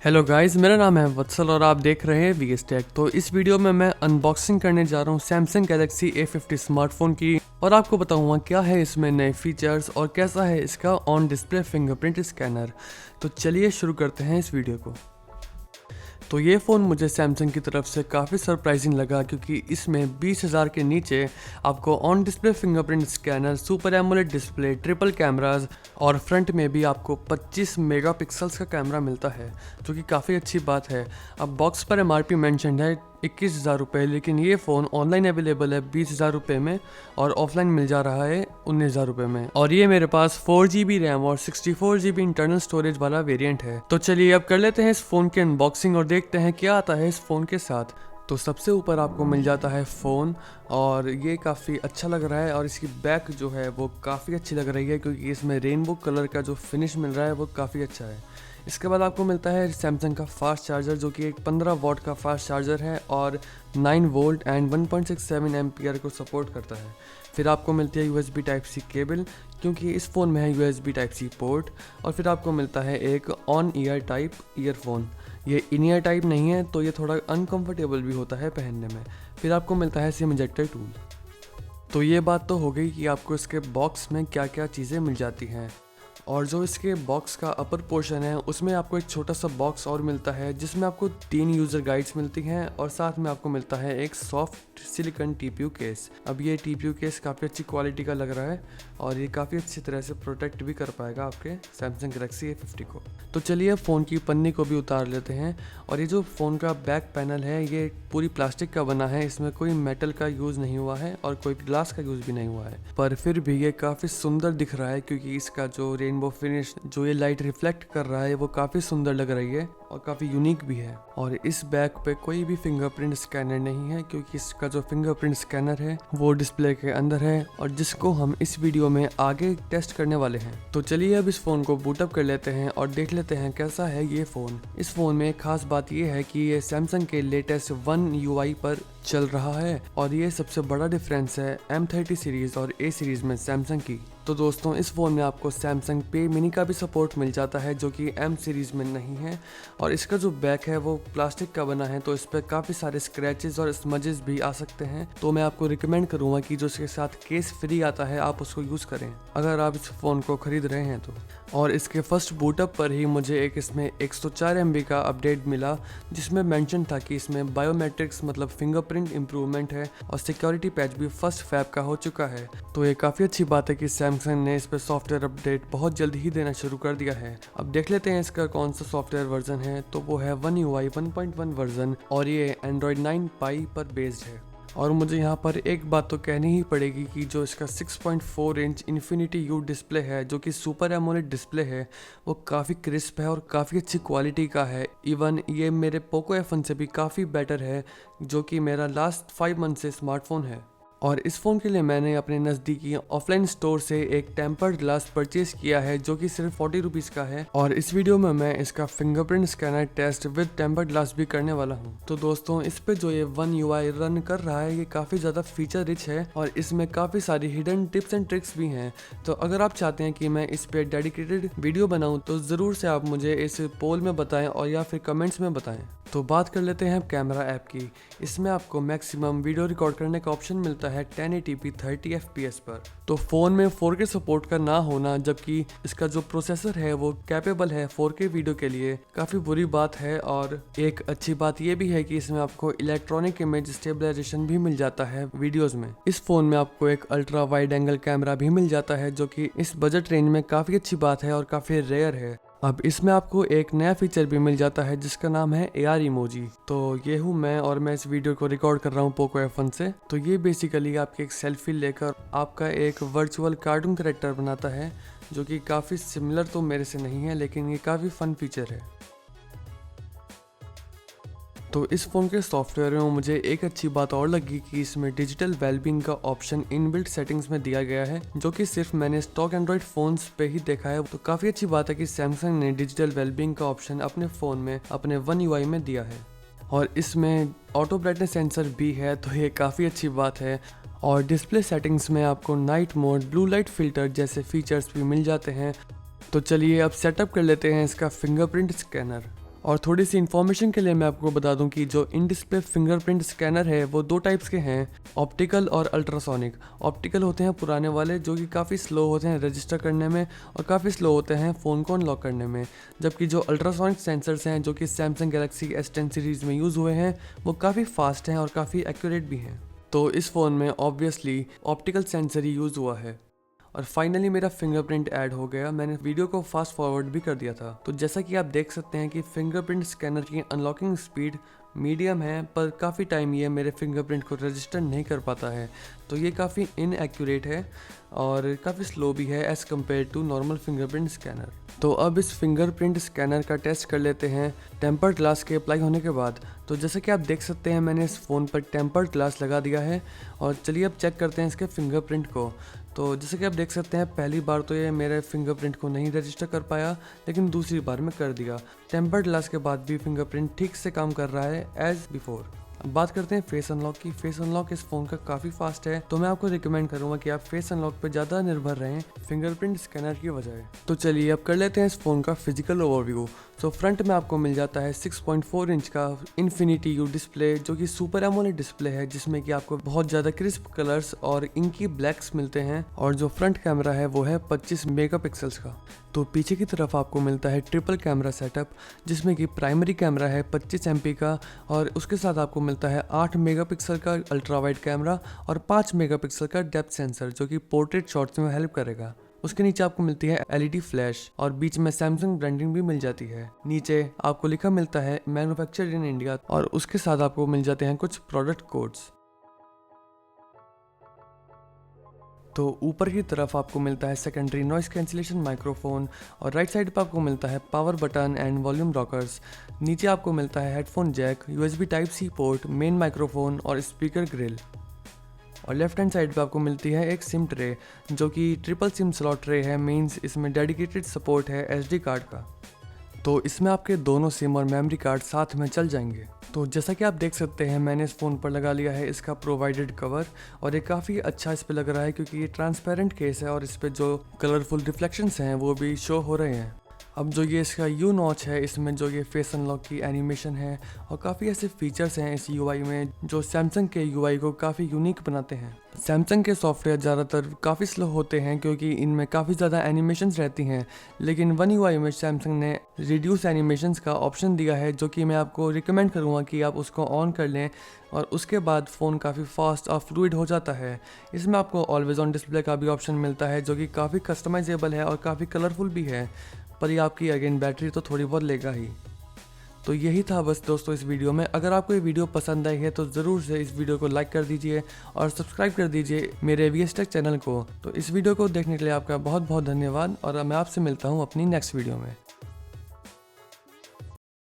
Hello guys, मेरा नाम है वत्सल और आप देख रहे हैं वी एस टेक। तो इस वीडियो में मैं अनबॉक्सिंग करने जा रहा हूँ सैमसंग गैलेक्सी A50 स्मार्टफोन की और आपको बताऊंगा क्या है इसमें नए फीचर्स और कैसा है इसका ऑन डिस्प्ले फिंगरप्रिंट स्कैनर। तो चलिए शुरू करते हैं इस वीडियो को। तो ये फ़ोन मुझे सैमसंग की तरफ से काफ़ी सरप्राइजिंग लगा क्योंकि इसमें 20,000 के नीचे आपको on display fingerprint scanner, super AMOLED display, triple cameras और फ्रंट में भी आपको 25 मेगापिक्सल्स का कैमरा मिलता है, जो कि काफ़ी अच्छी बात है। अब बॉक्स पर MRP मेंशन है 21,000 रुपये, लेकिन ये फ़ोन ऑनलाइन अवेलेबल है 20,000 रुपये में और ऑफलाइन मिल जा रहा है 19,000 रुपये में। और ये मेरे पास 4GB रैम और 64GB इंटरनल स्टोरेज वाला वेरिएंट है। तो चलिए अब कर लेते हैं इस फ़ोन की अनबॉक्सिंग और देखते हैं क्या आता है इस फ़ोन के साथ। तो सबसे ऊपर आपको मिल जाता है फ़ोन और ये काफ़ी अच्छा लग रहा है और इसकी बैक जो है वो काफ़ी अच्छी लग रही है क्योंकि इसमें रेनबो कलर का जो फिनिश मिल रहा है वो काफ़ी अच्छा है। इसके बाद आपको मिलता है सैमसंग का फास्ट चार्जर, जो कि एक 15 वॉट का फास्ट चार्जर है और 9 वोल्ट एंड 1.67 एम्पियर को सपोर्ट करता है। फिर आपको मिलती है USB Type-C केबल क्योंकि इस फ़ोन में है USB Type-C पोर्ट। और फिर आपको मिलता है एक ऑन ईयर टाइप ईयरफोन। ये इन ईयर टाइप नहीं है तो ये थोड़ा अनकंफर्टेबल भी होता है पहनने में। फिर आपको मिलता है सिम इंजेक्टर टूल। तो ये बात तो हो गई कि आपको इसके बॉक्स में क्या क्या चीज़ें मिल जाती हैं। और जो इसके बॉक्स का अपर पोर्शन है उसमें आपको एक छोटा सा बॉक्स और मिलता है जिसमें आपको 3 यूज़र गाइड्स मिलती हैं और साथ में आपको मिलता है एक सॉफ्ट सिलिकॉन TPU केस। अब ये TPU केस काफ़ी अच्छी क्वालिटी का लग रहा है और ये काफ़ी अच्छी तरह से प्रोटेक्ट भी कर पाएगा आपके सैमसंग गैलेक्सी A50 को। तो चलिए फ़ोन की पन्नी को भी उतार लेते हैं। और ये जो फ़ोन का बैक पैनल है ये पूरी प्लास्टिक का बना है, इसमें कोई मेटल का यूज़ नहीं हुआ है और कोई ग्लास का यूज़ भी नहीं हुआ है, पर फिर भी ये काफ़ी सुंदर दिख रहा है क्योंकि इसका जो रेनबो फिनिश जो ये लाइट रिफ्लेक्ट कर रहा है वो काफ़ी सुंदर लग रही है और काफ़ी यूनिक भी है। और इस बैग पे कोई भी फिंगरप्रिंट स्कैनर नहीं है क्योंकि इसका जो फिंगरप्रिंट स्कैनर है वो डिस्प्ले के अंदर है और जिसको हम इस वीडियो में आगे टेस्ट करने वाले हैं। तो चलिए अब इस फ़ोन को बूटअप कर लेते हैं और देख लेते हैं कैसा है ये फ़ोन। इस फ़ोन में एक खास बात ये है कि ये सैमसंग के लेटेस्ट One UI पर चल रहा है और ये सबसे बड़ा डिफरेंस है M30 सीरीज़ और A सीरीज़ में सैमसंग की। तो दोस्तों इस फ़ोन में आपको सैमसंग पे मिनी का भी सपोर्ट मिल जाता है जो कि M सीरीज़ में नहीं है। और इसका जो बैक है वो प्लास्टिक का बना है तो इस पर काफ़ी सारे स्क्रैचेस और स्मजेस भी आ सकते हैं। तो मैं आपको रिकमेंड करूँगा कि जो इसके साथ केस फ्री आता है आप उसको यूज़ करें अगर आप इस फ़ोन को ख़रीद रहे हैं तो। और इसके फर्स्ट बूटअप पर ही मुझे एक इसमें 104 MB का अपडेट मिला जिसमें मेंशन था कि इसमें बायोमेट्रिक्स मतलब फिंगरप्रिंट इम्प्रूवमेंट है और सिक्योरिटी पैच भी फर्स्ट फैब का हो चुका है। तो ये काफ़ी अच्छी बात है कि सैमसंग ने इस पर सॉफ्टवेयर अपडेट बहुत जल्द ही देना शुरू कर दिया है। अब देख लेते हैं इसका कौन सा सॉफ्टवेयर वर्जन है। तो वो है One UI 1.1 वर्जन और ये Android 9 Pie पर बेस्ड है। और मुझे यहाँ पर एक बात तो कहनी ही पड़ेगी कि जो इसका 6.4 इंच Infinity U डिस्प्ले है जो कि सुपर एमोलेड डिस्प्ले है वो काफ़ी क्रिस्प है और काफ़ी अच्छी क्वालिटी का है। इवन ये मेरे पोको F1 से भी काफ़ी बेटर है जो कि मेरा लास्ट 5 मंथ से स्मार्टफोन है। और इस फ़ोन के लिए मैंने अपने नज़दीकी ऑफलाइन स्टोर से एक टेम्पर्ड ग्लास परचेज किया है जो कि सिर्फ 40 रुपीज़ का है। और इस वीडियो में मैं इसका fingerprint scanner test with tempered glass भी करने वाला हूँ। तो दोस्तों इस पे जो ये One UI रन कर रहा है ये काफ़ी ज़्यादा फीचर रिच है और इसमें काफ़ी सारी हिडन टिप्स एंड ट्रिक्स भी हैं। तो अगर आप चाहते हैं कि मैं इस पर डेडिकेटेड वीडियो बनाऊँ तो ज़रूर से आप मुझे इस पोल में बताएं और या फिर कमेंट्स में बताएं। तो बात कर लेते हैं कैमरा ऐप की। इसमें आपको मैक्सिमम वीडियो रिकॉर्ड करने का ऑप्शन मिलता है 1080p 30 fps पर। तो फ़ोन में 4K सपोर्ट का ना होना जबकि इसका जो प्रोसेसर है वो कैपेबल है 4K वीडियो के लिए काफ़ी बुरी बात है। और एक अच्छी बात ये भी है कि इसमें आपको इलेक्ट्रॉनिक इमेज स्टेबलाइजेशन भी मिल जाता है वीडियोज़ में। इस फ़ोन में आपको एक अल्ट्रा वाइड एंगल कैमरा भी मिल जाता है जो कि इस बजट रेंज में काफ़ी अच्छी बात है और काफ़ी रेयर है। अब इसमें आपको एक नया फीचर भी मिल जाता है जिसका नाम है AR इमोजी। तो ये हूँ मैं और मैं इस वीडियो को रिकॉर्ड कर रहा हूँ पोको F1 से। तो ये बेसिकली आपकी एक सेल्फी लेकर आपका एक वर्चुअल कार्टून कैरेक्टर बनाता है जो कि काफ़ी सिमिलर तो मेरे से नहीं है लेकिन ये काफ़ी फन फीचर है। तो इस फ़ोन के सॉफ्टवेयर में मुझे एक अच्छी बात और लगी कि इसमें डिजिटल वेलबींग का ऑप्शन इनबिल्ट सेटिंग्स में दिया गया है जो कि सिर्फ मैंने स्टॉक एंड्रॉइड फ़ोन्स पे ही देखा है। तो काफ़ी अच्छी बात है कि सैमसंग ने डिजिटल वेलबींग का ऑप्शन अपने फ़ोन में अपने One UI में दिया है। और इसमें ऑटो ब्राइटनेस सेंसर भी है तो ये काफ़ी अच्छी बात है। और डिस्प्ले सेटिंग्स में आपको night mode, blue light filter जैसे फीचर्स भी मिल जाते हैं। तो चलिए अब सेटअप कर लेते हैं इसका फिंगरप्रिंट स्कैनर। और थोड़ी सी इन्फॉर्मेशन के लिए मैं आपको बता दूं कि जो इन डिस्प्ले फिंगरप्रिंट स्कैनर है वो दो टाइप्स के हैं, ऑप्टिकल और अल्ट्रासोनिक। ऑप्टिकल होते हैं पुराने वाले जो कि काफ़ी स्लो होते हैं रजिस्टर करने में और काफ़ी स्लो होते हैं फ़ोन को अनलॉक करने में, जबकि जो अल्ट्रासोनिक सेंसर्स हैं जो कि सैमसंग गैलेक्सी S10 सीरीज़ में यूज़ हुए हैं वो काफ़ी फास्ट हैं और काफ़ी एक्यूरेट भी हैं। तो इस फ़ोन में ऑब्वियसली ऑप्टिकल सेंसर ही यूज़ हुआ है। और फाइनली मेरा फिंगरप्रिंट ऐड हो गया। मैंने वीडियो को फास्ट फॉरवर्ड भी कर दिया था। तो जैसा कि आप देख सकते हैं कि फिंगरप्रिंट स्कैनर की अनलॉकिंग स्पीड मीडियम है, पर काफ़ी टाइम ये मेरे फिंगरप्रिंट को रजिस्टर नहीं कर पाता है। तो ये काफ़ी इनएक्यूरेट है और काफ़ी स्लो भी है as compare to normal fingerprint scanner. तो अब इस फिंगरप्रिंट स्कैनर का टेस्ट कर लेते हैं टेम्पर्ड ग्लास के अप्लाई होने के बाद। तो जैसे कि आप देख सकते हैं मैंने इस फ़ोन पर टेम्पर्ड ग्लास लगा दिया है और चलिए अब चेक करते हैं इसके फिंगरप्रिंट को। तो जैसे कि आप देख सकते हैं पहली बार तो ये मेरे फिंगरप्रिंट को नहीं रजिस्टर कर पाया, लेकिन दूसरी बार में कर दिया। टेम्पर्ड ग्लास के बाद भी फिंगरप्रिंट ठीक से काम कर रहा है एज बिफोर। अब बात करते हैं फेस अनलॉक की। फेस अनलॉक इस फोन का काफ़ी फास्ट है, तो मैं आपको रिकमेंड करूंगा कि आप फेस अनलॉक पे ज़्यादा निर्भर रहें फिंगरप्रिंट स्कैनर की बजाय। तो चलिए अब कर लेते हैं इस फ़ोन का फिजिकल ओवरव्यू। तो फ्रंट में आपको मिल जाता है 6.4 इंच का इन्फिनिटी यू डिस्प्ले जो कि सुपर एमोलेड डिस्प्ले है, जिसमें कि आपको बहुत ज़्यादा क्रिस्प कलर्स और इंकी ब्लैक्स मिलते हैं। और जो फ्रंट कैमरा है वो है 25 मेगापिक्सल्स का। तो पीछे की तरफ आपको मिलता है ट्रिपल कैमरा सेटअप, जिसमें कि प्राइमरी कैमरा है 25 MP का और उसके साथ आपको मिलता है 8 मेगापिक्सल का अल्ट्रा वाइड कैमरा और 5 मेगापिक्सल का डेप्थ सेंसर जो कि पोर्ट्रेट शॉट्स में हेल्प करेगा। उसके नीचे आपको मिलती है LED फ्लैश और बीच में सैमसंग ब्रांडिंग भी मिल जाती है। नीचे आपको लिखा मिलता है मैन्युफैक्चर्ड इन इंडिया और उसके साथ आपको मिल जाते हैं कुछ प्रोडक्ट कोड्स। तो ऊपर की तरफ आपको मिलता है सेकेंडरी नॉइस कैंसिलेशन माइक्रोफोन और राइट साइड पर आपको मिलता है power button and volume rockers. नीचे आपको मिलता है headphone jack, USB Type-C port, main microphone और स्पीकर ग्रिल। और लेफ्ट हैंड साइड पे आपको मिलती है एक सिम ट्रे जो कि ट्रिपल सिम स्लॉट ट्रे है, मीन्स इसमें डेडिकेटेड सपोर्ट है SD कार्ड का। तो इसमें आपके दोनों सिम और मेमोरी कार्ड साथ में चल जाएंगे। तो जैसा कि आप देख सकते हैं मैंने इस फ़ोन पर लगा लिया है इसका प्रोवाइडेड कवर और ये काफ़ी अच्छा इस पर लग रहा है क्योंकि ये ट्रांसपेरेंट केस है और इस पर जो कलरफुल रिफ्लेक्शंस हैं वो भी शो हो रहे हैं। अब जो ये इसका यू नॉच है, इसमें जो ये फेस अनलॉक की एनिमेशन है और काफ़ी ऐसे फीचर्स हैं इस UI में जो सैमसंग के UI को काफ़ी यूनिक बनाते हैं। सैमसंग के सॉफ्टवेयर ज़्यादातर काफ़ी स्लो होते हैं क्योंकि इनमें काफ़ी ज़्यादा एनिमेशंस रहती हैं, लेकिन वन UI में सैमसंग ने रिड्यूस एनिमेशंस का ऑप्शन दिया है जो कि मैं आपको रिकमेंड करूँगा कि आप उसको ऑन कर लें और उसके बाद फ़ोन काफ़ी फास्ट और फ्लूइड हो जाता है। इसमें आपको ऑलवेज ऑन डिस्प्ले का भी ऑप्शन मिलता है जो कि काफ़ी कस्टमाइजेबल है और काफ़ी कलरफुल भी है, पर ये आपकी अगेन बैटरी तो थोड़ी बहुत लेगा ही। तो यही था बस दोस्तों इस वीडियो में। अगर आपको ये वीडियो पसंद आई है तो ज़रूर से इस वीडियो को लाइक कर दीजिए और सब्सक्राइब कर दीजिए मेरे VS Tech चैनल को। तो इस वीडियो को देखने के लिए आपका बहुत बहुत धन्यवाद और मैं आपसे मिलता हूँ अपनी नेक्स्ट वीडियो में।